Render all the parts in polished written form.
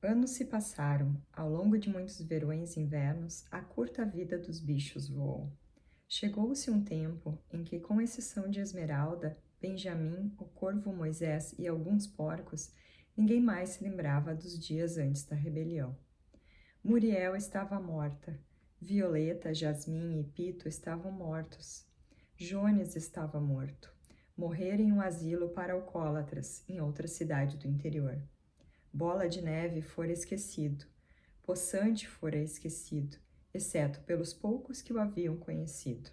Anos se passaram, ao longo de muitos verões e invernos, a curta vida dos bichos voou. Chegou-se um tempo em que, com exceção de Esmeralda, Benjamim, o corvo Moisés e alguns porcos, ninguém mais se lembrava dos dias antes da rebelião. Muriel estava morta, Violeta, Jasmim e Pito estavam mortos. Jones estava morto. Morrera em um asilo para alcoólatras, em outra cidade do interior. Bola de Neve fora esquecido. Poçante fora esquecido, exceto pelos poucos que o haviam conhecido.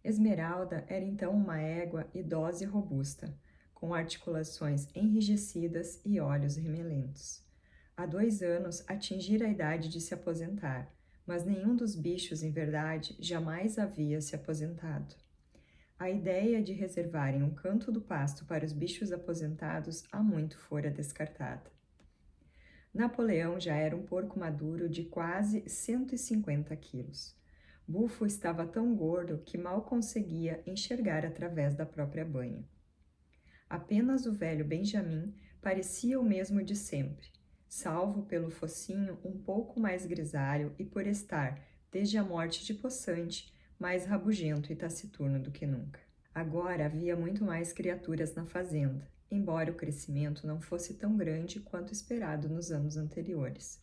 Esmeralda era então uma égua idosa e robusta, com articulações enrijecidas e olhos remelentos. Há 2 anos atingira a idade de se aposentar, mas nenhum dos bichos, em verdade, jamais havia se aposentado. A ideia de reservarem um canto do pasto para os bichos aposentados há muito fora descartada. Napoleão já era um porco maduro de quase 150 quilos. Bufo estava tão gordo que mal conseguia enxergar através da própria banha. Apenas o velho Benjamim parecia o mesmo de sempre, salvo pelo focinho um pouco mais grisalho e por estar, desde a morte de Poçante, mais rabugento e taciturno do que nunca. Agora havia muito mais criaturas na fazenda, embora o crescimento não fosse tão grande quanto esperado nos anos anteriores.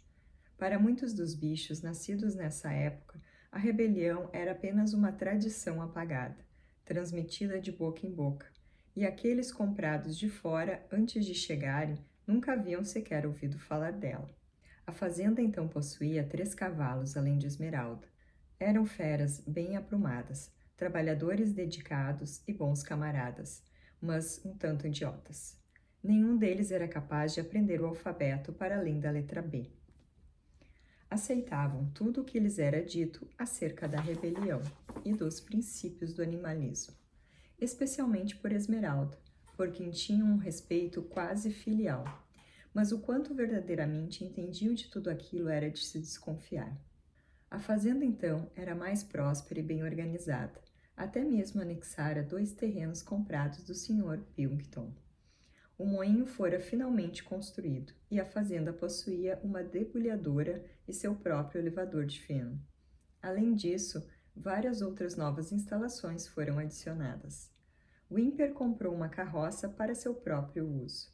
Para muitos dos bichos nascidos nessa época, a rebelião era apenas uma tradição apagada, transmitida de boca em boca, e aqueles comprados de fora antes de chegarem nunca haviam sequer ouvido falar dela. A fazenda então possuía 3 cavalos além de Esmeralda. Eram feras bem aprumadas, trabalhadores dedicados e bons camaradas, mas um tanto idiotas. Nenhum deles era capaz de aprender o alfabeto para além da letra B. Aceitavam tudo o que lhes era dito acerca da rebelião e dos princípios do animalismo, especialmente por Esmeralda, por quem tinham um respeito quase filial, mas o quanto verdadeiramente entendiam de tudo aquilo era de se desconfiar. A fazenda, então, era mais próspera e bem organizada, até mesmo anexara 2 terrenos comprados do Sr. Pilkington. O moinho fora finalmente construído e a fazenda possuía uma debulhadora e seu próprio elevador de feno. Além disso, várias outras novas instalações foram adicionadas. Whymper comprou uma carroça para seu próprio uso.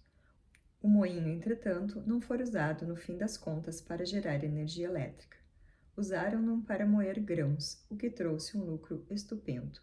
O moinho, entretanto, não foi usado no fim das contas para gerar energia elétrica. Usaram-no para moer grãos, o que trouxe um lucro estupendo.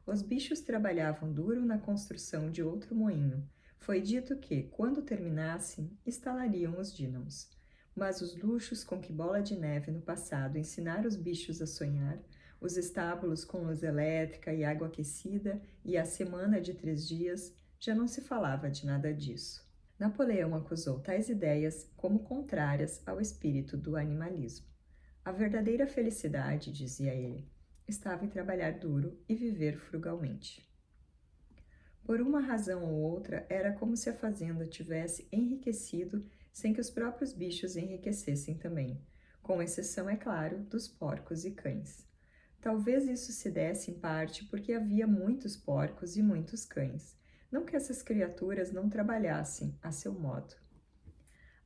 Os bichos trabalhavam duro na construção de outro moinho. Foi dito que, quando terminassem, instalariam os dínamos. Mas os luxos com que Bola de Neve no passado ensinara os bichos a sonhar, os estábulos com luz elétrica e água aquecida e a semana de 3 dias, já não se falava de nada disso. Napoleão acusou tais ideias como contrárias ao espírito do animalismo. A verdadeira felicidade, dizia ele, estava em trabalhar duro e viver frugalmente. Por uma razão ou outra, era como se a fazenda tivesse enriquecido sem que os próprios bichos enriquecessem também, com exceção, é claro, dos porcos e cães. Talvez isso se desse em parte porque havia muitos porcos e muitos cães, não que essas criaturas não trabalhassem a seu modo.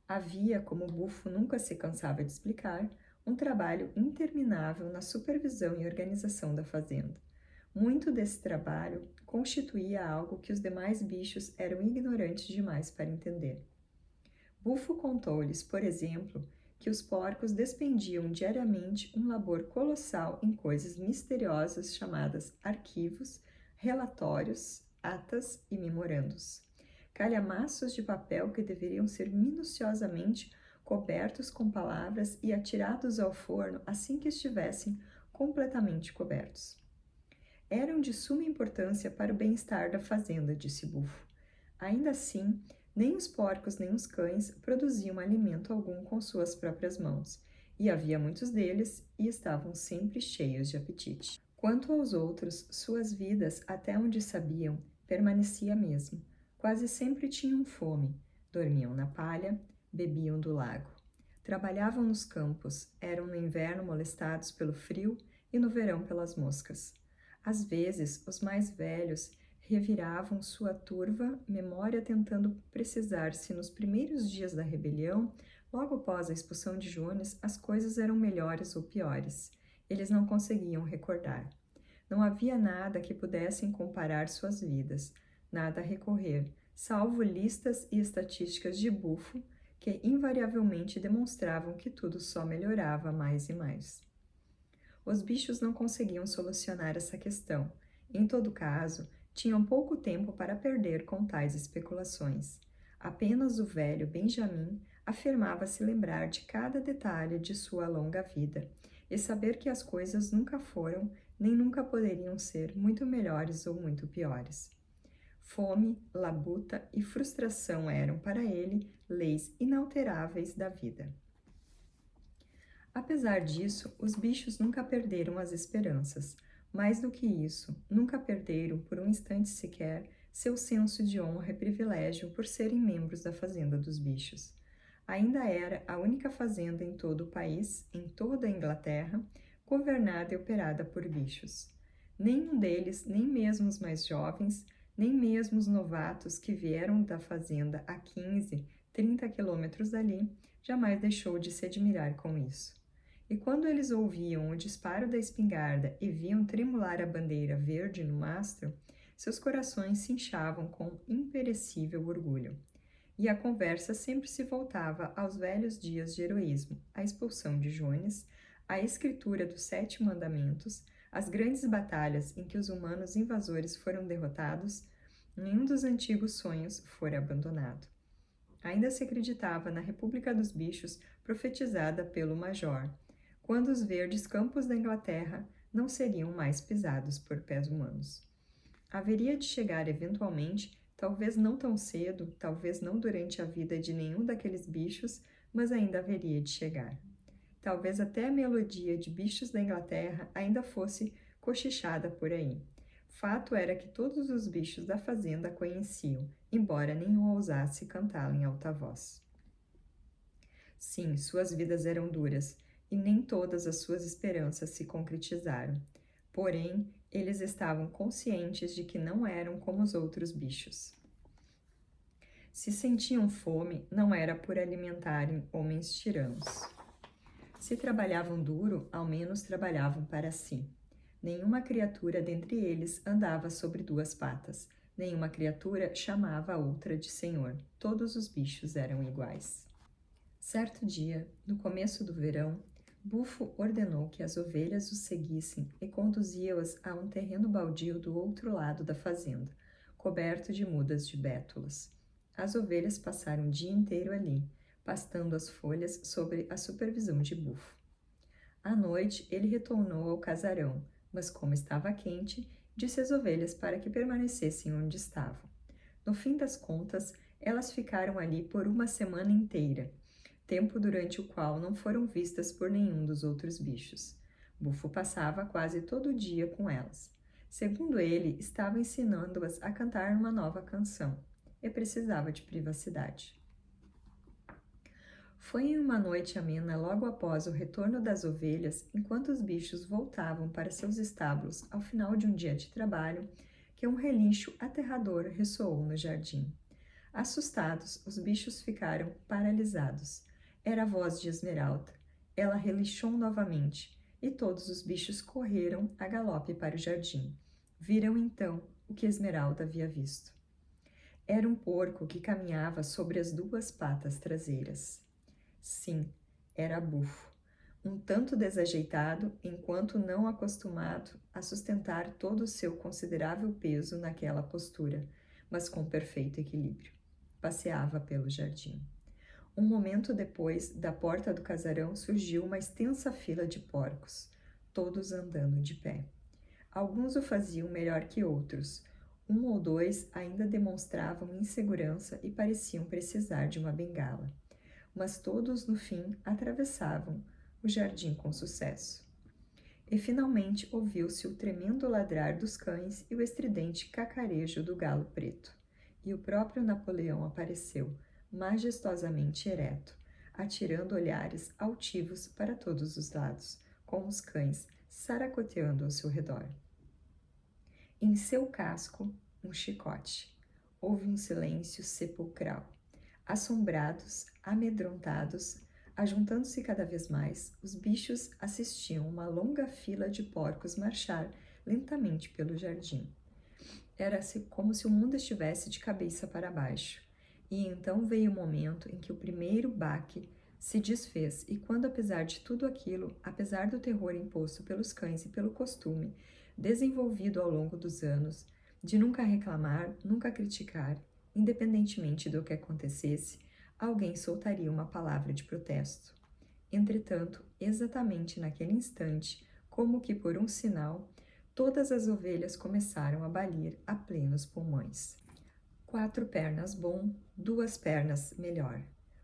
Havia, como Bufo nunca se cansava de explicar, um trabalho interminável na supervisão e organização da fazenda. Muito desse trabalho constituía algo que os demais bichos eram ignorantes demais para entender. Bufo contou-lhes, por exemplo, que os porcos despendiam diariamente um labor colossal em coisas misteriosas chamadas arquivos, relatórios, atas e memorandos. Calhamaços de papel que deveriam ser minuciosamente cobertos com palavras e atirados ao forno assim que estivessem completamente cobertos. Eram de suma importância para o bem-estar da fazenda, disse Bufo. Ainda assim, nem os porcos nem os cães produziam alimento algum com suas próprias mãos, e havia muitos deles e estavam sempre cheios de apetite. Quanto aos outros, suas vidas, até onde sabiam, permanecia a mesma. Quase sempre tinham fome, dormiam na palha, bebiam do lago. Trabalhavam nos campos, eram no inverno molestados pelo frio e no verão pelas moscas. Às vezes, os mais velhos reviravam sua turva memória tentando precisar se nos primeiros dias da rebelião, logo após a expulsão de Jones, as coisas eram melhores ou piores. Eles não conseguiam recordar. Não havia nada que pudessem comparar suas vidas, nada a recorrer, salvo listas e estatísticas de bufo que invariavelmente demonstravam que tudo só melhorava mais e mais. Os bichos não conseguiam solucionar essa questão. Em todo caso, tinham pouco tempo para perder com tais especulações. Apenas o velho Benjamin afirmava se lembrar de cada detalhe de sua longa vida e saber que as coisas nunca foram nem nunca poderiam ser muito melhores ou muito piores. Fome, labuta e frustração eram para ele leis inalteráveis da vida. Apesar disso, os bichos nunca perderam as esperanças. Mais do que isso, nunca perderam, por um instante sequer, seu senso de honra e privilégio por serem membros da Fazenda dos Bichos. Ainda era a única fazenda em todo o país, em toda a Inglaterra, governada e operada por bichos. Nenhum deles, nem mesmo os mais jovens, nem mesmo os novatos que vieram da fazenda a 15, 30 quilômetros dali, jamais deixou de se admirar com isso. E quando eles ouviam o disparo da espingarda e viam tremular a bandeira verde no mastro, seus corações se inchavam com imperecível orgulho. E a conversa sempre se voltava aos velhos dias de heroísmo, à expulsão de Jones, à escritura dos 7 mandamentos, às grandes batalhas em que os humanos invasores foram derrotados, nenhum dos antigos sonhos fora abandonado. Ainda se acreditava na República dos Bichos profetizada pelo Major, quando os verdes campos da Inglaterra não seriam mais pisados por pés humanos. Haveria de chegar eventualmente, talvez não tão cedo, talvez não durante a vida de nenhum daqueles bichos, mas ainda haveria de chegar. Talvez até a melodia de Bichos da Inglaterra ainda fosse cochichada por aí. Fato era que todos os bichos da fazenda a conheciam, embora nenhum ousasse cantá-la em alta voz. Sim, suas vidas eram duras, e nem todas as suas esperanças se concretizaram. Porém, eles estavam conscientes de que não eram como os outros bichos. Se sentiam fome, não era por alimentarem homens tiranos. Se trabalhavam duro, ao menos trabalhavam para si. Nenhuma criatura dentre eles andava sobre 2 patas. Nenhuma criatura chamava a outra de senhor. Todos os bichos eram iguais. Certo dia, no começo do verão, Bufo ordenou que as ovelhas os seguissem e conduziu-as a um terreno baldio do outro lado da fazenda, coberto de mudas de bétulas. As ovelhas passaram o dia inteiro ali, pastando as folhas sob a supervisão de Bufo. À noite, ele retornou ao casarão, mas como estava quente, disse às ovelhas para que permanecessem onde estavam. No fim das contas, elas ficaram ali por uma semana inteira, tempo durante o qual não foram vistas por nenhum dos outros bichos. Bufo passava quase todo o dia com elas. Segundo ele, estava ensinando-as a cantar uma nova canção e precisava de privacidade. Foi em uma noite amena logo após o retorno das ovelhas, enquanto os bichos voltavam para seus estábulos ao final de um dia de trabalho, que um relincho aterrador ressoou no jardim. Assustados, os bichos ficaram paralisados. Era a voz de Esmeralda. Ela relinchou novamente, e todos os bichos correram a galope para o jardim. Viram então o que Esmeralda havia visto. Era um porco que caminhava sobre as 2 patas traseiras. Sim, era Bufo, um tanto desajeitado enquanto não acostumado a sustentar todo o seu considerável peso naquela postura, mas com perfeito equilíbrio. Passeava pelo jardim. Um momento depois, da porta do casarão surgiu uma extensa fila de porcos, todos andando de pé. Alguns o faziam melhor que outros. 1 ou 2 ainda demonstravam insegurança e pareciam precisar de uma bengala. Mas todos, no fim, atravessavam o jardim com sucesso. E finalmente ouviu-se o tremendo ladrar dos cães e o estridente cacarejo do galo preto. E o próprio Napoleão apareceu, majestosamente ereto, atirando olhares altivos para todos os lados, com os cães saracoteando ao seu redor. Em seu casco, um chicote. Houve um silêncio sepulcral. Assombrados, amedrontados, ajuntando-se cada vez mais, os bichos assistiam uma longa fila de porcos marchar lentamente pelo jardim. Era como se o mundo estivesse de cabeça para baixo. E então veio o momento em que o primeiro baque se desfez, e quando, apesar de tudo aquilo, apesar do terror imposto pelos cães e pelo costume, desenvolvido ao longo dos anos, de nunca reclamar, nunca criticar, independentemente do que acontecesse, alguém soltaria uma palavra de protesto. Entretanto, exatamente naquele instante, como que por um sinal, todas as ovelhas começaram a balir a plenos pulmões. 4 pernas bom, 2 pernas melhor.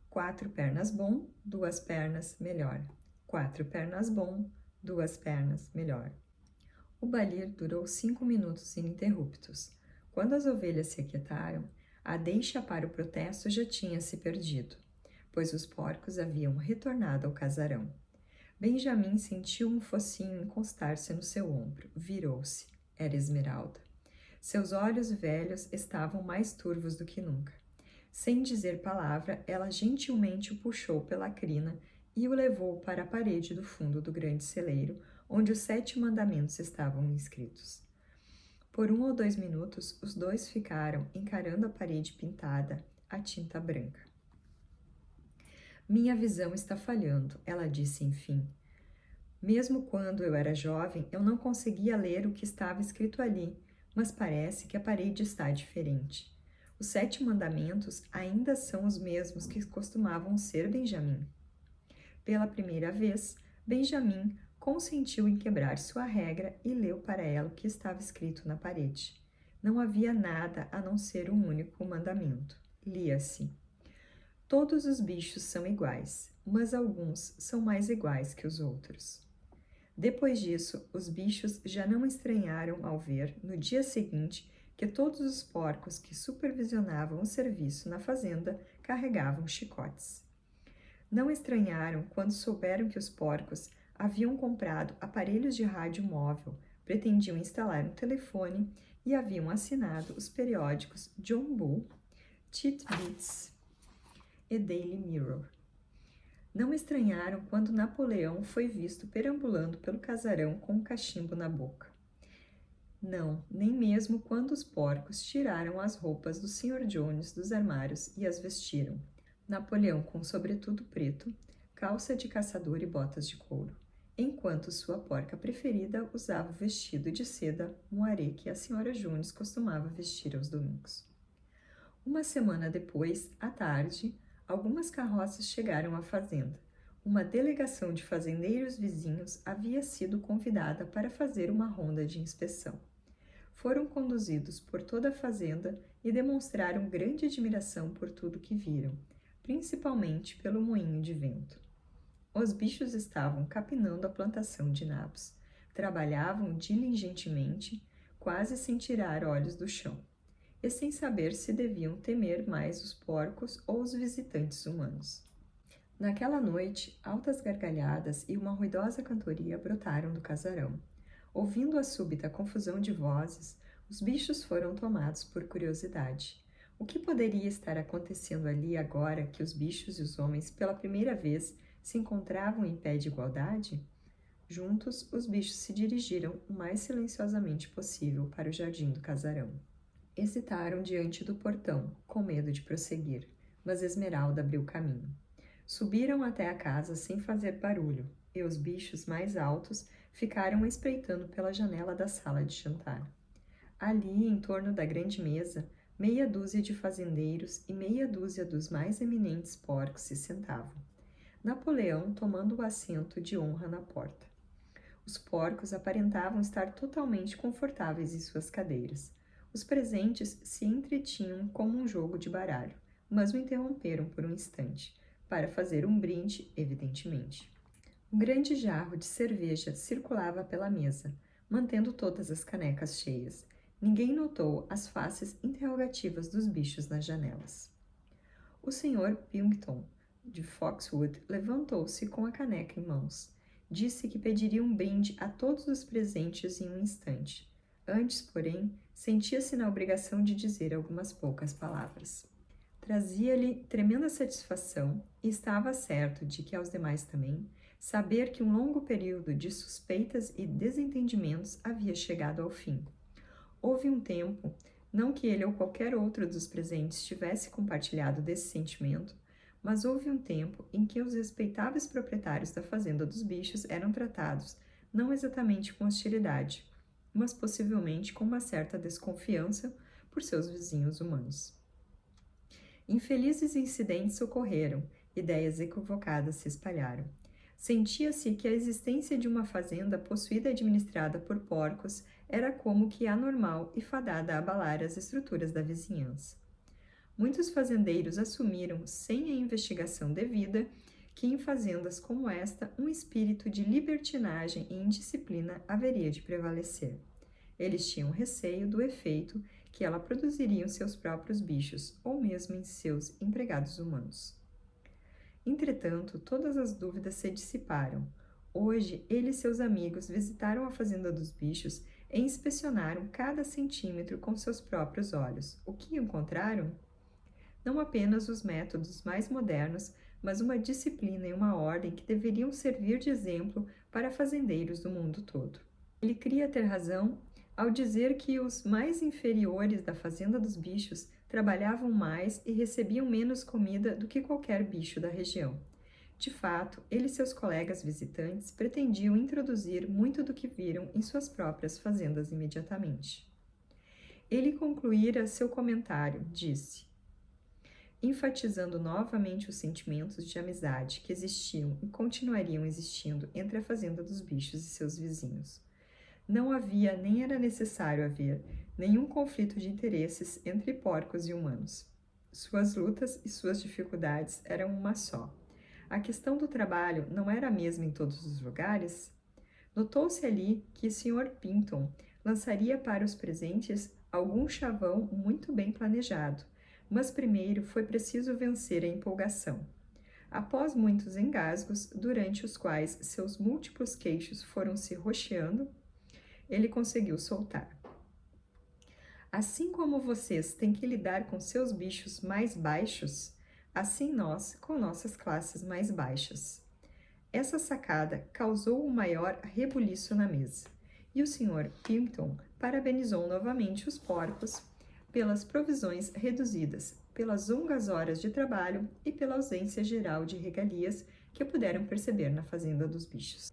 4 pernas bom, 2 pernas melhor. 4 pernas bom, 2 pernas melhor. O balir durou 5 minutos ininterruptos. Quando as ovelhas se aquietaram, a deixa para o protesto já tinha se perdido, pois os porcos haviam retornado ao casarão. Benjamin sentiu um focinho encostar-se no seu ombro. Virou-se. Era Esmeralda. Seus olhos velhos estavam mais turvos do que nunca. Sem dizer palavra, ela gentilmente o puxou pela crina e o levou para a parede do fundo do grande celeiro, onde os 7 mandamentos estavam inscritos. Por 1 ou 2 minutos, os dois ficaram encarando a parede pintada a tinta branca. Minha visão está falhando, ela disse enfim. Mesmo quando eu era jovem, eu não conseguia ler o que estava escrito ali, mas parece que a parede está diferente. Os 7 mandamentos ainda são os mesmos que costumavam ser, Benjamin. Pela primeira vez, Benjamin consentiu em quebrar sua regra e leu para ela o que estava escrito na parede. Não havia nada a não ser um único mandamento. Lia-se: todos os bichos são iguais, mas alguns são mais iguais que os outros. Depois disso, os bichos já não estranharam ao ver, no dia seguinte, que todos os porcos que supervisionavam o serviço na fazenda carregavam chicotes. Não estranharam quando souberam que os porcos haviam comprado aparelhos de rádio móvel, pretendiam instalar um telefone e haviam assinado os periódicos John Bull, Titbits e Daily Mirror. Não estranharam quando Napoleão foi visto perambulando pelo casarão com um cachimbo na boca. Não, nem mesmo quando os porcos tiraram as roupas do Sr. Jones dos armários e as vestiram. Napoleão com sobretudo preto, calça de caçador e botas de couro, enquanto sua porca preferida usava o vestido de seda moiré que a Sra. Jones costumava vestir aos domingos. Uma semana depois, à tarde, algumas carroças chegaram à fazenda. Uma delegação de fazendeiros vizinhos havia sido convidada para fazer uma ronda de inspeção. Foram conduzidos por toda a fazenda e demonstraram grande admiração por tudo que viram, principalmente pelo moinho de vento. Os bichos estavam capinando a plantação de nabos. Trabalhavam diligentemente, quase sem tirar olhos do chão, e sem saber se deviam temer mais os porcos ou os visitantes humanos. Naquela noite, altas gargalhadas e uma ruidosa cantoria brotaram do casarão. Ouvindo a súbita confusão de vozes, os bichos foram tomados por curiosidade. O que poderia estar acontecendo ali agora que os bichos e os homens, pela primeira vez, se encontravam em pé de igualdade? Juntos, os bichos se dirigiram o mais silenciosamente possível para o jardim do casarão. Hesitaram diante do portão, com medo de prosseguir, mas Esmeralda abriu caminho. Subiram até a casa sem fazer barulho, e os bichos mais altos ficaram espreitando pela janela da sala de jantar. Ali, em torno da grande mesa, meia dúzia de fazendeiros e meia dúzia dos mais eminentes porcos se sentavam. Napoleão tomando o assento de honra na porta. Os porcos aparentavam estar totalmente confortáveis em suas cadeiras. Os presentes se entretinham como um jogo de baralho, mas o interromperam por um instante, para fazer um brinde, evidentemente. Um grande jarro de cerveja circulava pela mesa, mantendo todas as canecas cheias. Ninguém notou as faces interrogativas dos bichos nas janelas. O Sr. Pilkington, de Foxwood, levantou-se com a caneca em mãos. Disse que pediria um brinde a todos os presentes em um instante. Antes, porém, sentia-se na obrigação de dizer algumas poucas palavras. Trazia-lhe tremenda satisfação, e estava certo de que aos demais também, saber que um longo período de suspeitas e desentendimentos havia chegado ao fim. Houve um tempo, não que ele ou qualquer outro dos presentes tivesse compartilhado desse sentimento, mas houve um tempo em que os respeitáveis proprietários da fazenda dos bichos eram tratados, não exatamente com hostilidade, mas possivelmente com uma certa desconfiança por seus vizinhos humanos. Infelizes incidentes ocorreram, ideias equivocadas se espalharam. Sentia-se que a existência de uma fazenda possuída e administrada por porcos era como que anormal e fadada a abalar as estruturas da vizinhança. Muitos fazendeiros assumiram, sem a investigação devida, que em fazendas como esta um espírito de libertinagem e indisciplina haveria de prevalecer. Eles tinham receio do efeito que ela produziria em seus próprios bichos ou mesmo em seus empregados humanos. Entretanto, todas as dúvidas se dissiparam. Hoje, ele e seus amigos visitaram a fazenda dos bichos e inspecionaram cada centímetro com seus próprios olhos. O que encontraram? Não apenas os métodos mais modernos, mas uma disciplina e uma ordem que deveriam servir de exemplo para fazendeiros do mundo todo. Ele cria ter razão ao dizer que os mais inferiores da fazenda dos bichos trabalhavam mais e recebiam menos comida do que qualquer bicho da região. De fato, ele e seus colegas visitantes pretendiam introduzir muito do que viram em suas próprias fazendas imediatamente. Ele concluíra seu comentário, disse, enfatizando novamente os sentimentos de amizade que existiam e continuariam existindo entre a fazenda dos bichos e seus vizinhos. Não havia, nem era necessário haver, nenhum conflito de interesses entre porcos e humanos. Suas lutas e suas dificuldades eram uma só. A questão do trabalho não era a mesma em todos os lugares? Notou-se ali que o Sr. Pinton lançaria para os presentes algum chavão muito bem planejado, mas primeiro foi preciso vencer a empolgação. Após muitos engasgos, durante os quais seus múltiplos queixos foram se rocheando, ele conseguiu soltar. Assim como vocês têm que lidar com seus bichos mais baixos, assim nós com nossas classes mais baixas. Essa sacada causou o maior rebuliço na mesa, e o Sr. Pimpton parabenizou novamente os porcos pelas provisões reduzidas, pelas longas horas de trabalho e pela ausência geral de regalias que puderam perceber na fazenda dos bichos.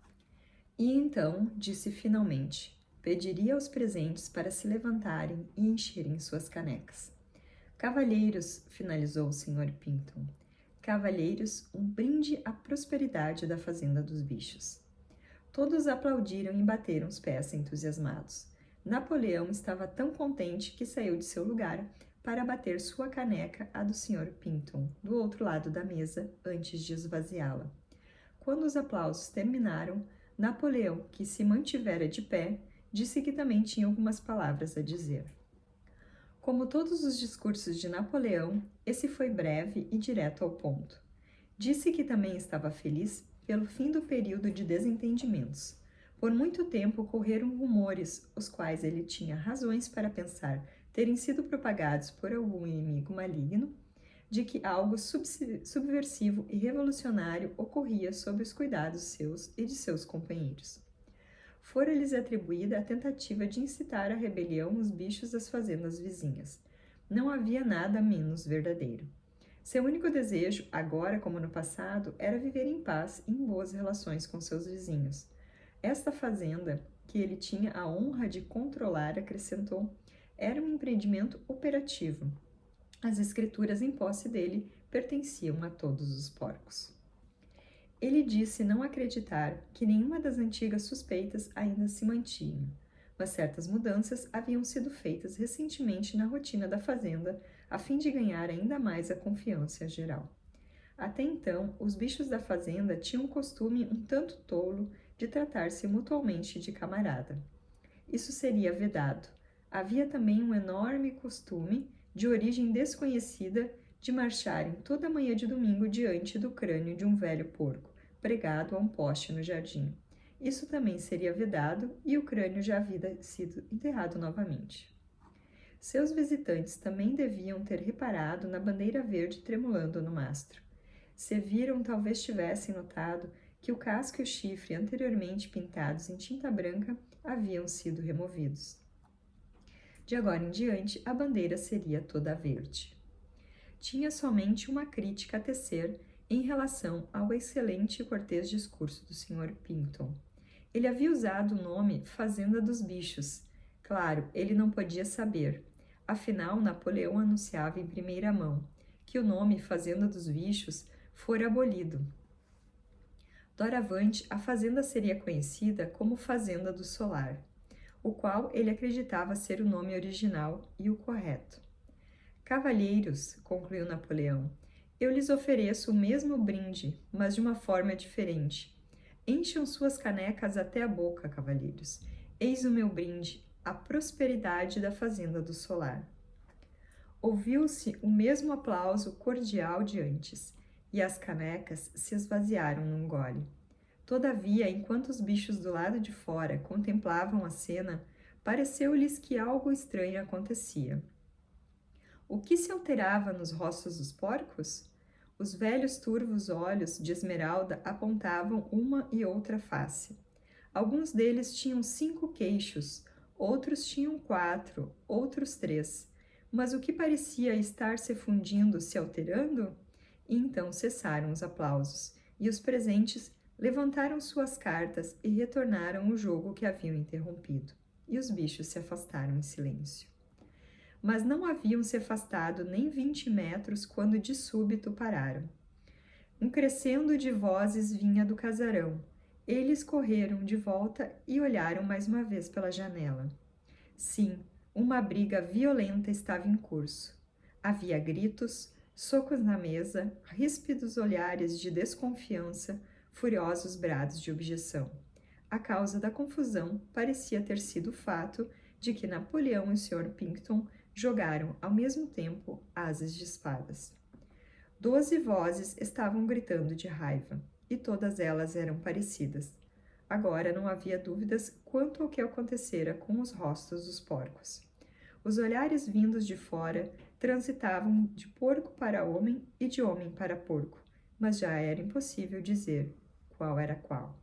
E então, disse finalmente, pediria aos presentes para se levantarem e encherem suas canecas. Cavalheiros, finalizou o Sr. Pinton, cavalheiros, um brinde à prosperidade da fazenda dos bichos. Todos aplaudiram e bateram os pés entusiasmados. Napoleão estava tão contente que saiu de seu lugar para bater sua caneca à do Sr. Pinton, do outro lado da mesa, antes de esvaziá-la. Quando os aplausos terminaram, Napoleão, que se mantivera de pé, disse que também tinha algumas palavras a dizer. Como todos os discursos de Napoleão, esse foi breve e direto ao ponto. Disse que também estava feliz pelo fim do período de desentendimentos. Por muito tempo ocorreram rumores, os quais ele tinha razões para pensar terem sido propagados por algum inimigo maligno, de que algo subversivo e revolucionário ocorria sob os cuidados seus e de seus companheiros. Fora-lhes atribuída a tentativa de incitar à rebelião os bichos das fazendas vizinhas. Não havia nada menos verdadeiro. Seu único desejo, agora como no passado, era viver em paz e em boas relações com seus vizinhos. Esta fazenda, que ele tinha a honra de controlar, acrescentou, era um empreendimento operativo. As escrituras em posse dele pertenciam a todos os porcos. Ele disse não acreditar que nenhuma das antigas suspeitas ainda se mantinha, mas certas mudanças haviam sido feitas recentemente na rotina da fazenda a fim de ganhar ainda mais a confiança geral. Até então, os bichos da fazenda tinham um costume um tanto tolo de tratar-se mutualmente de camarada. Isso seria vedado. Havia também um enorme costume, de origem desconhecida, de marcharem toda manhã de domingo diante do crânio de um velho porco, pregado a um poste no jardim. isso também seria vedado e o crânio já havia sido enterrado novamente. Seus visitantes também deviam ter reparado na bandeira verde tremulando no mastro. Se viram, talvez tivessem notado que o casco e o chifre, anteriormente pintados em tinta branca, haviam sido removidos. De agora em diante, a bandeira seria toda verde. Tinha somente uma crítica a tecer em relação ao excelente e cortês discurso do Sr. Pinkton. Ele havia usado o nome Fazenda dos Bichos. Claro, ele não podia saber. Afinal, Napoleão anunciava em primeira mão que o nome Fazenda dos Bichos fora abolido. Doravante, a fazenda seria conhecida como Fazenda do Solar, o qual ele acreditava ser o nome original e o correto. Cavalheiros, concluiu Napoleão, eu lhes ofereço o mesmo brinde, mas de uma forma diferente. Encham suas canecas até a boca, cavalheiros. Eis o meu brinde, a prosperidade da Fazenda do Solar. Ouviu-se o mesmo aplauso cordial de antes, e as canecas se esvaziaram num gole. Todavia, enquanto os bichos do lado de fora contemplavam a cena, pareceu-lhes que algo estranho acontecia. O que se alterava nos rostos dos porcos? Os velhos turvos olhos de Esmeralda apontavam uma e outra face. Alguns deles tinham 5 queixos, outros tinham 4, outros 3. Mas o que parecia estar se fundindo, se alterando? E então cessaram os aplausos, e os presentes levantaram suas cartas e retornaram o jogo que haviam interrompido, e os bichos se afastaram em silêncio. Mas não haviam se afastado nem 20 metros quando de súbito pararam. Um crescendo de vozes vinha do casarão. Eles correram de volta e olharam mais uma vez pela janela. Sim, uma briga violenta estava em curso. Havia gritos, socos na mesa, ríspidos olhares de desconfiança, furiosos brados de objeção. A causa da confusão parecia ter sido o fato de que Napoleão e o Sr. Pinkton jogaram ao mesmo tempo ases de espadas. 12 vozes estavam gritando de raiva, e todas elas eram parecidas. Agora não havia dúvidas quanto ao que acontecera com os rostos dos porcos. Os olhares vindos de fora transitavam de porco para homem e de homem para porco, mas já era impossível dizer qual era qual.